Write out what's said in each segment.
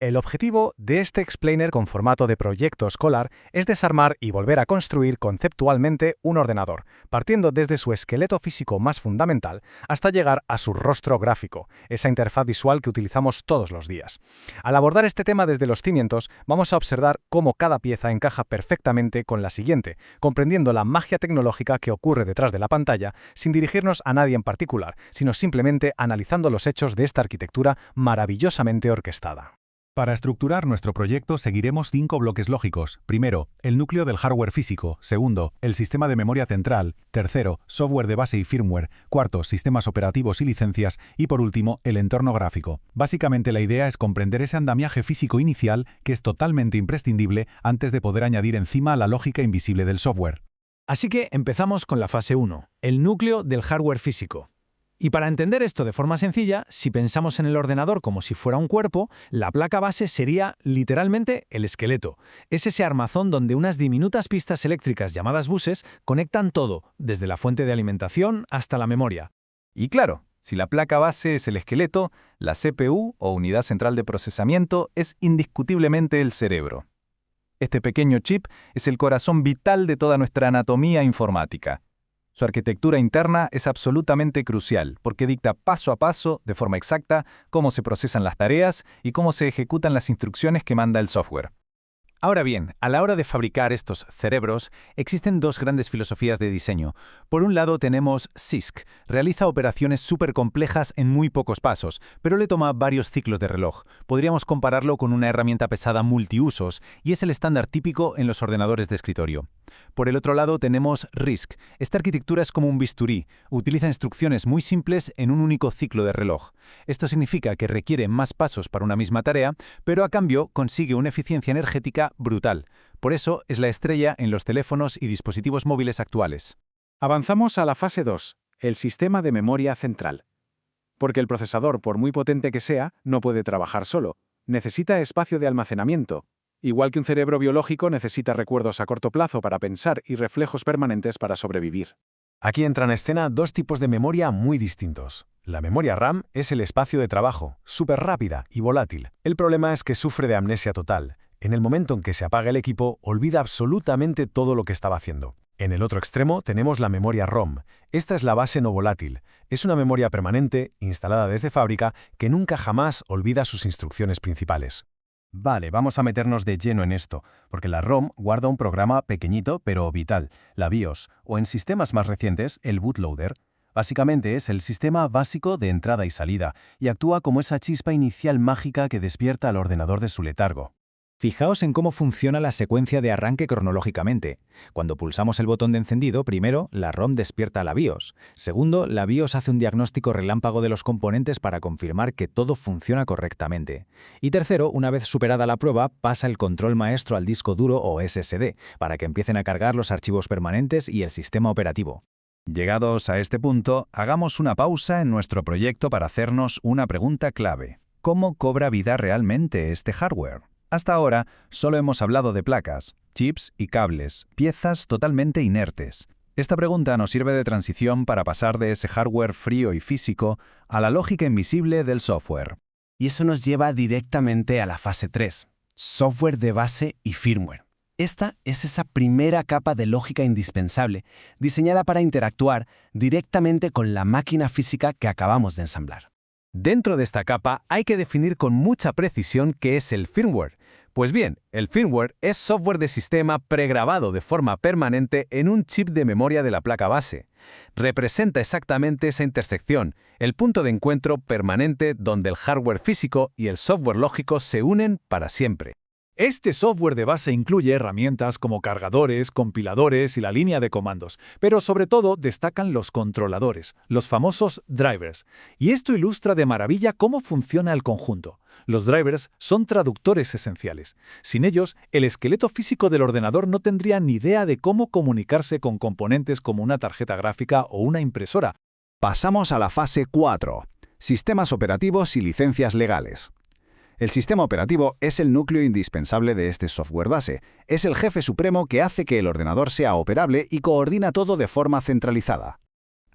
El objetivo de este explainer con formato de proyecto escolar es desarmar y volver a construir conceptualmente un ordenador, partiendo desde su esqueleto físico más fundamental hasta llegar a su rostro gráfico, esa interfaz visual que utilizamos todos los días. Al abordar este tema desde los cimientos, vamos a observar cómo cada pieza encaja perfectamente con la siguiente, comprendiendo la magia tecnológica que ocurre detrás de la pantalla sin dirigirnos a nadie en particular, sino simplemente analizando los hechos de esta arquitectura maravillosamente orquestada. Para estructurar nuestro proyecto seguiremos 5 bloques lógicos. Primero, el núcleo del hardware físico. Segundo, el sistema de memoria central. Tercero, software de base y firmware. Cuarto, sistemas operativos y licencias. Y por último, el entorno gráfico. Básicamente la idea es comprender ese andamiaje físico inicial que es totalmente imprescindible antes de poder añadir encima la lógica invisible del software. Así que empezamos con la fase 1, el núcleo del hardware físico. Y para entender esto de forma sencilla, si pensamos en el ordenador como si fuera un cuerpo, la placa base sería literalmente el esqueleto. Es ese armazón donde unas diminutas pistas eléctricas llamadas buses conectan todo, desde la fuente de alimentación hasta la memoria. Y claro, si la placa base es el esqueleto, la CPU o unidad central de procesamiento es indiscutiblemente el cerebro. Este pequeño chip es el corazón vital de toda nuestra anatomía informática. Su arquitectura interna es absolutamente crucial porque dicta paso a paso, de forma exacta, cómo se procesan las tareas y cómo se ejecutan las instrucciones que manda el software. Ahora bien, a la hora de fabricar estos cerebros, existen dos grandes filosofías de diseño. Por un lado tenemos CISC, realiza operaciones súper complejas en muy pocos pasos, pero le toma varios ciclos de reloj. Podríamos compararlo con una herramienta pesada multiusos, y es el estándar típico en los ordenadores de escritorio. Por el otro lado tenemos RISC. Esta arquitectura es como un bisturí, utiliza instrucciones muy simples en un único ciclo de reloj. Esto significa que requiere más pasos para una misma tarea, pero a cambio consigue una eficiencia energética brutal. Por eso es la estrella en los teléfonos y dispositivos móviles actuales. Avanzamos a la fase 2, el sistema de memoria central. Porque el procesador, por muy potente que sea, no puede trabajar solo. Necesita espacio de almacenamiento. Igual que un cerebro biológico necesita recuerdos a corto plazo para pensar y reflejos permanentes para sobrevivir. Aquí entran en escena dos tipos de memoria muy distintos. La memoria RAM es el espacio de trabajo, súper rápida y volátil. El problema es que sufre de amnesia total. En el momento en que se apaga el equipo, olvida absolutamente todo lo que estaba haciendo. En el otro extremo tenemos la memoria ROM. Esta es la base no volátil. Es una memoria permanente, instalada desde fábrica, que nunca jamás olvida sus instrucciones principales. Vale, vamos a meternos de lleno en esto, porque la ROM guarda un programa pequeñito pero vital, la BIOS, o en sistemas más recientes, el bootloader. Básicamente es el sistema básico de entrada y salida, y actúa como esa chispa inicial mágica que despierta al ordenador de su letargo. Fijaos en cómo funciona la secuencia de arranque cronológicamente. Cuando pulsamos el botón de encendido, primero, la ROM despierta a la BIOS. Segundo, la BIOS hace un diagnóstico relámpago de los componentes para confirmar que todo funciona correctamente. Y tercero, una vez superada la prueba, pasa el control maestro al disco duro o SSD, para que empiecen a cargar los archivos permanentes y el sistema operativo. Llegados a este punto, hagamos una pausa en nuestro proyecto para hacernos una pregunta clave. ¿Cómo cobra vida realmente este hardware? Hasta ahora, solo hemos hablado de placas, chips y cables, piezas totalmente inertes. Esta pregunta nos sirve de transición para pasar de ese hardware frío y físico a la lógica invisible del software. Y eso nos lleva directamente a la fase 3, software de base y firmware. Esta es esa primera capa de lógica indispensable, diseñada para interactuar directamente con la máquina física que acabamos de ensamblar. Dentro de esta capa hay que definir con mucha precisión qué es el firmware. Pues bien, el firmware es software de sistema pregrabado de forma permanente en un chip de memoria de la placa base. Representa exactamente esa intersección, el punto de encuentro permanente donde el hardware físico y el software lógico se unen para siempre. Este software de base incluye herramientas como cargadores, compiladores y la línea de comandos, pero sobre todo destacan los controladores, los famosos drivers. Y esto ilustra de maravilla cómo funciona el conjunto. Los drivers son traductores esenciales. Sin ellos, el esqueleto físico del ordenador no tendría ni idea de cómo comunicarse con componentes como una tarjeta gráfica o una impresora. Pasamos a la fase 4, sistemas operativos y licencias legales. El sistema operativo es el núcleo indispensable de este software base. Es el jefe supremo que hace que el ordenador sea operable y coordina todo de forma centralizada.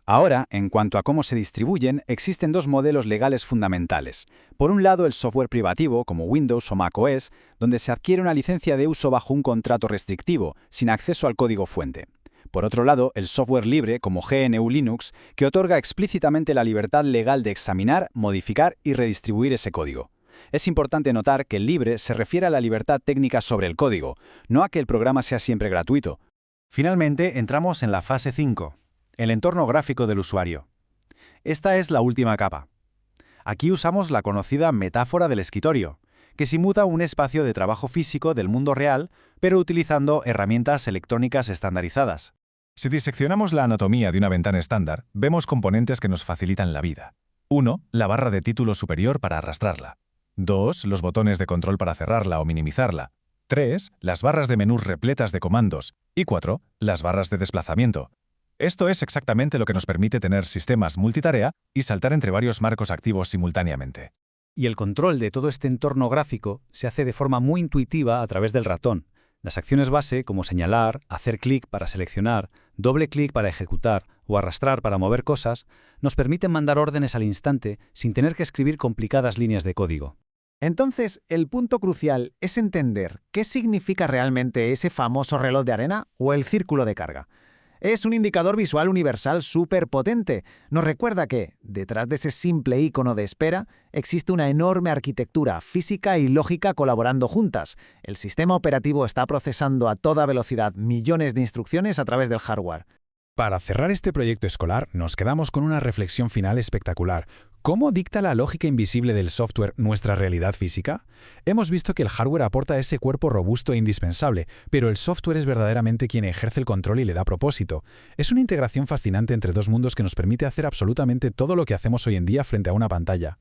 Ahora, en cuanto a cómo se distribuyen, existen dos modelos legales fundamentales. Por un lado, el software privativo, como Windows o macOS, donde se adquiere una licencia de uso bajo un contrato restrictivo, sin acceso al código fuente. Por otro lado, el software libre, como GNU Linux, que otorga explícitamente la libertad legal de examinar, modificar y redistribuir ese código. Es importante notar que el libre se refiere a la libertad técnica sobre el código, no a que el programa sea siempre gratuito. Finalmente, entramos en la fase 5, el entorno gráfico del usuario. Esta es la última capa. Aquí usamos la conocida metáfora del escritorio, que simula un espacio de trabajo físico del mundo real, pero utilizando herramientas electrónicas estandarizadas. Si diseccionamos la anatomía de una ventana estándar, vemos componentes que nos facilitan la vida. 1. La barra de título superior para arrastrarla. 2. Los botones de control para cerrarla o minimizarla. 3. Las barras de menús repletas de comandos. Y 4. Las barras de desplazamiento. Esto es exactamente lo que nos permite tener sistemas multitarea y saltar entre varios marcos activos simultáneamente. Y el control de todo este entorno gráfico se hace de forma muy intuitiva a través del ratón. Las acciones base, como señalar, hacer clic para seleccionar, doble clic para ejecutar o arrastrar para mover cosas, nos permiten mandar órdenes al instante sin tener que escribir complicadas líneas de código. Entonces, el punto crucial es entender qué significa realmente ese famoso reloj de arena o el círculo de carga. Es un indicador visual universal súper potente. Nos recuerda que, detrás de ese simple icono de espera, existe una enorme arquitectura física y lógica colaborando juntas. El sistema operativo está procesando a toda velocidad millones de instrucciones a través del hardware. Para cerrar este proyecto escolar, nos quedamos con una reflexión final espectacular. ¿Cómo dicta la lógica invisible del software nuestra realidad física? Hemos visto que el hardware aporta ese cuerpo robusto e indispensable, pero el software es verdaderamente quien ejerce el control y le da propósito. Es una integración fascinante entre dos mundos que nos permite hacer absolutamente todo lo que hacemos hoy en día frente a una pantalla.